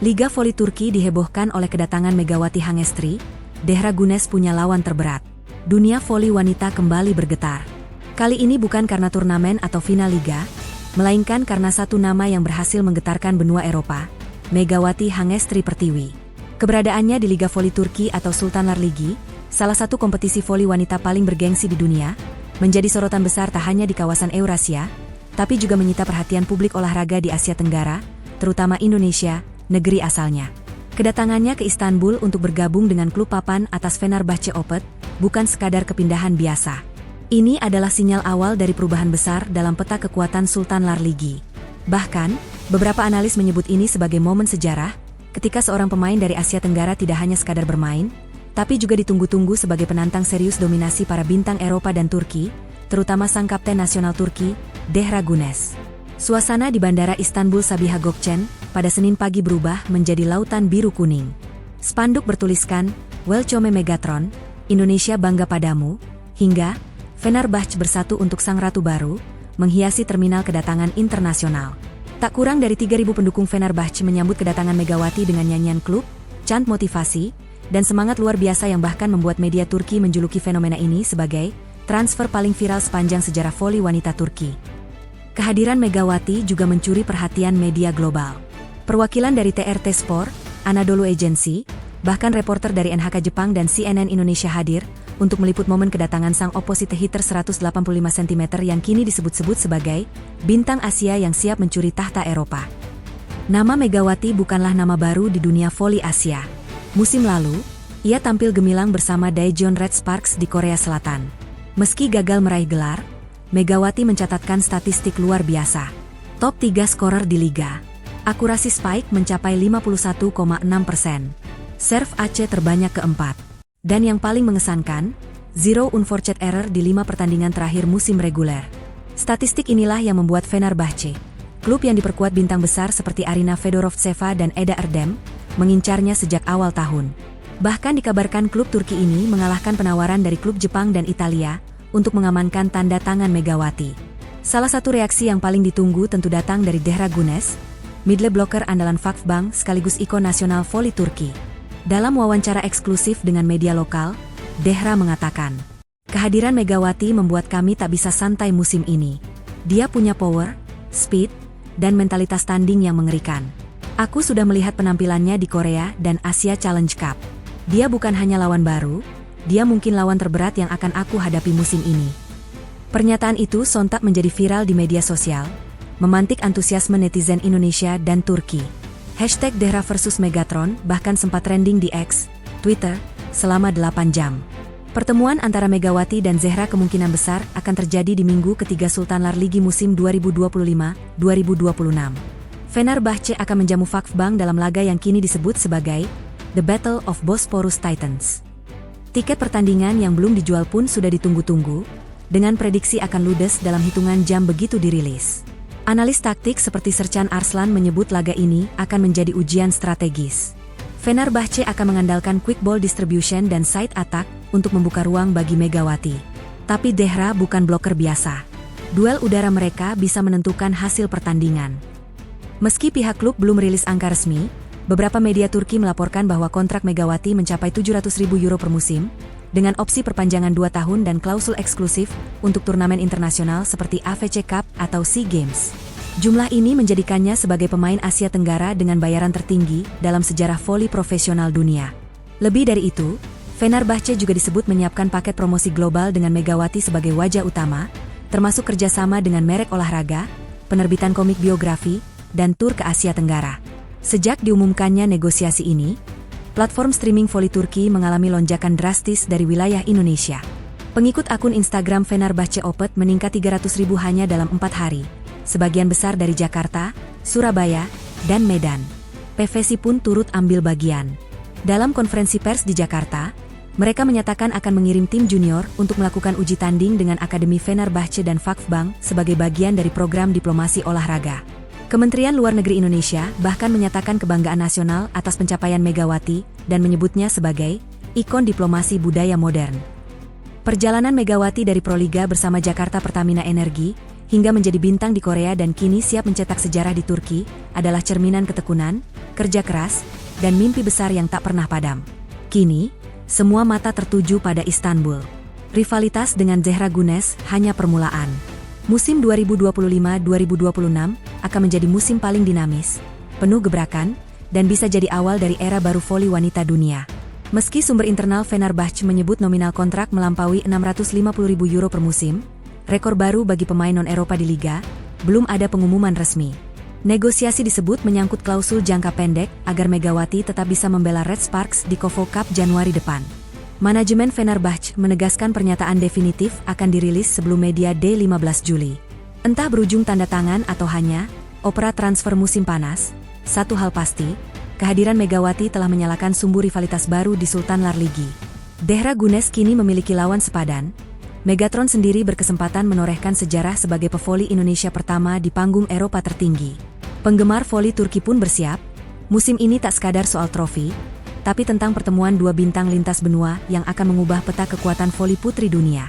Liga Voli Turki dihebohkan oleh kedatangan Megawati Hangestri. Dehra Gunes punya lawan terberat. Dunia voli wanita kembali bergetar. Kali ini bukan karena turnamen atau final liga, melainkan karena satu nama yang berhasil menggetarkan benua Eropa, Megawati Hangestri Pertiwi. Keberadaannya di Liga Voli Turki atau Sultanlar Ligi, salah satu kompetisi voli wanita paling bergengsi di dunia, menjadi sorotan besar tak hanya di kawasan Eurasia, tapi juga menyita perhatian publik olahraga di Asia Tenggara, terutama Indonesia, negeri asalnya. Kedatangannya ke Istanbul untuk bergabung dengan klub papan atas Fenerbahçe Opet, bukan sekadar kepindahan biasa. Ini adalah sinyal awal dari perubahan besar dalam peta kekuatan Sultanlar Ligi. Bahkan, beberapa analis menyebut ini sebagai momen sejarah, ketika seorang pemain dari Asia Tenggara tidak hanya sekadar bermain, tapi juga ditunggu-tunggu sebagai penantang serius dominasi para bintang Eropa dan Turki, terutama sang kapten nasional Turki, Dehra Gunes. Suasana di Bandara Istanbul Sabiha Gökçen pada Senin pagi berubah menjadi lautan biru-kuning. Spanduk bertuliskan, Welcome Megatron, Indonesia bangga padamu, hingga Fenerbahçe bersatu untuk sang ratu baru, menghiasi terminal kedatangan internasional. Tak kurang dari 3.000 pendukung Fenerbahçe menyambut kedatangan Megawati dengan nyanyian klub, chant motivasi, dan semangat luar biasa yang bahkan membuat media Turki menjuluki fenomena ini sebagai transfer paling viral sepanjang sejarah voli wanita Turki. Kehadiran Megawati juga mencuri perhatian media global. Perwakilan dari TRT Sport, Anadolu Agency, bahkan reporter dari NHK Jepang dan CNN Indonesia hadir untuk meliput momen kedatangan sang opposite hitter 185 cm yang kini disebut-sebut sebagai bintang Asia yang siap mencuri tahta Eropa. Nama Megawati bukanlah nama baru di dunia voli Asia. Musim lalu, ia tampil gemilang bersama Daejeon Red Sparks di Korea Selatan. Meski gagal meraih gelar, Megawati mencatatkan statistik luar biasa. Top 3 skorer di liga. Akurasi spike mencapai 51,6%. Serve AC terbanyak keempat. Dan yang paling mengesankan, zero unforced error di 5 pertandingan terakhir musim reguler. Statistik inilah yang membuat Fenerbahçe, klub yang diperkuat bintang besar seperti Arina Fedorovtseva dan Eda Erdem, mengincarnya sejak awal tahun. Bahkan dikabarkan klub Turki ini mengalahkan penawaran dari klub Jepang dan Italia untuk mengamankan tanda tangan Megawati. Salah satu reaksi yang paling ditunggu tentu datang dari Dehra Gunes, middle blocker andalan Vakfbank sekaligus ikon nasional voli Turki. Dalam wawancara eksklusif dengan media lokal, Dehra mengatakan, "Kehadiran Megawati membuat kami tak bisa santai musim ini. Dia punya power, speed, dan mentalitas tanding yang mengerikan. Aku sudah melihat penampilannya di Korea dan Asia Challenge Cup. Dia bukan hanya lawan baru, dia mungkin lawan terberat yang akan aku hadapi musim ini." Pernyataan itu sontak menjadi viral di media sosial, memantik antusiasme netizen Indonesia dan Turki. Hashtag Dehra versus Megatron bahkan sempat trending di X, Twitter, selama 8 jam. Pertemuan antara Megawati dan Dehra kemungkinan besar akan terjadi di minggu ketiga Sultanlar Ligi musim 2025-2026. Fenerbahçe akan menjamu Vakfbank dalam laga yang kini disebut sebagai The Battle of Bosporus Titans. Tiket pertandingan yang belum dijual pun sudah ditunggu-tunggu, dengan prediksi akan ludes dalam hitungan jam begitu dirilis. Analis taktik seperti Sercan Arslan menyebut laga ini akan menjadi ujian strategis. Fenerbahçe akan mengandalkan quick ball distribution dan side attack untuk membuka ruang bagi Megawati. Tapi Dehra bukan bloker biasa. Duel udara mereka bisa menentukan hasil pertandingan. Meski pihak klub belum rilis angka resmi, beberapa media Turki melaporkan bahwa kontrak Megawati mencapai 700.000 euro per musim, dengan opsi perpanjangan 2 tahun dan klausul eksklusif untuk turnamen internasional seperti AFC Cup atau SEA Games. Jumlah ini menjadikannya sebagai pemain Asia Tenggara dengan bayaran tertinggi dalam sejarah voli profesional dunia. Lebih dari itu, Fenerbahçe juga disebut menyiapkan paket promosi global dengan Megawati sebagai wajah utama, termasuk kerjasama dengan merek olahraga, penerbitan komik biografi, dan tur ke Asia Tenggara. Sejak diumumkannya negosiasi ini, platform streaming voli Turki mengalami lonjakan drastis dari wilayah Indonesia. Pengikut akun Instagram Fenerbahçe Opet meningkat 300.000 hanya dalam 4 hari, sebagian besar dari Jakarta, Surabaya, dan Medan. PVC pun turut ambil bagian. Dalam konferensi pers di Jakarta, mereka menyatakan akan mengirim tim junior untuk melakukan uji tanding dengan Akademi Fenerbahçe dan Vakfbank sebagai bagian dari program diplomasi olahraga. Kementerian Luar Negeri Indonesia bahkan menyatakan kebanggaan nasional atas pencapaian Megawati dan menyebutnya sebagai ikon diplomasi budaya modern. Perjalanan Megawati dari Proliga bersama Jakarta Pertamina Energi hingga menjadi bintang di Korea dan kini siap mencetak sejarah di Turki adalah cerminan ketekunan, kerja keras, dan mimpi besar yang tak pernah padam. Kini, semua mata tertuju pada Istanbul. Rivalitas dengan Zehra Güneş hanya permulaan. Musim 2025-2026 akan menjadi musim paling dinamis, penuh gebrakan, dan bisa jadi awal dari era baru voli wanita dunia. Meski sumber internal Fenerbahçe menyebut nominal kontrak melampaui €650.000 per musim, rekor baru bagi pemain non-Eropa di Liga, belum ada pengumuman resmi. Negosiasi disebut menyangkut klausul jangka pendek agar Megawati tetap bisa membela Red Sparks di Kovo Cup Januari depan. Manajemen Fenerbahçe menegaskan pernyataan definitif akan dirilis sebelum media Day 15 Juli. Entah berujung tanda tangan atau hanya opera transfer musim panas, satu hal pasti, kehadiran Megawati telah menyalakan sumbu rivalitas baru di Sultan Larligi. Zehra Güneş kini memiliki lawan sepadan. Megatron sendiri berkesempatan menorehkan sejarah sebagai pevoli Indonesia pertama di panggung Eropa tertinggi. Penggemar voli Turki pun bersiap. Musim ini tak sekadar soal trofi, tapi tentang pertemuan dua bintang lintas benua yang akan mengubah peta kekuatan voli putri dunia.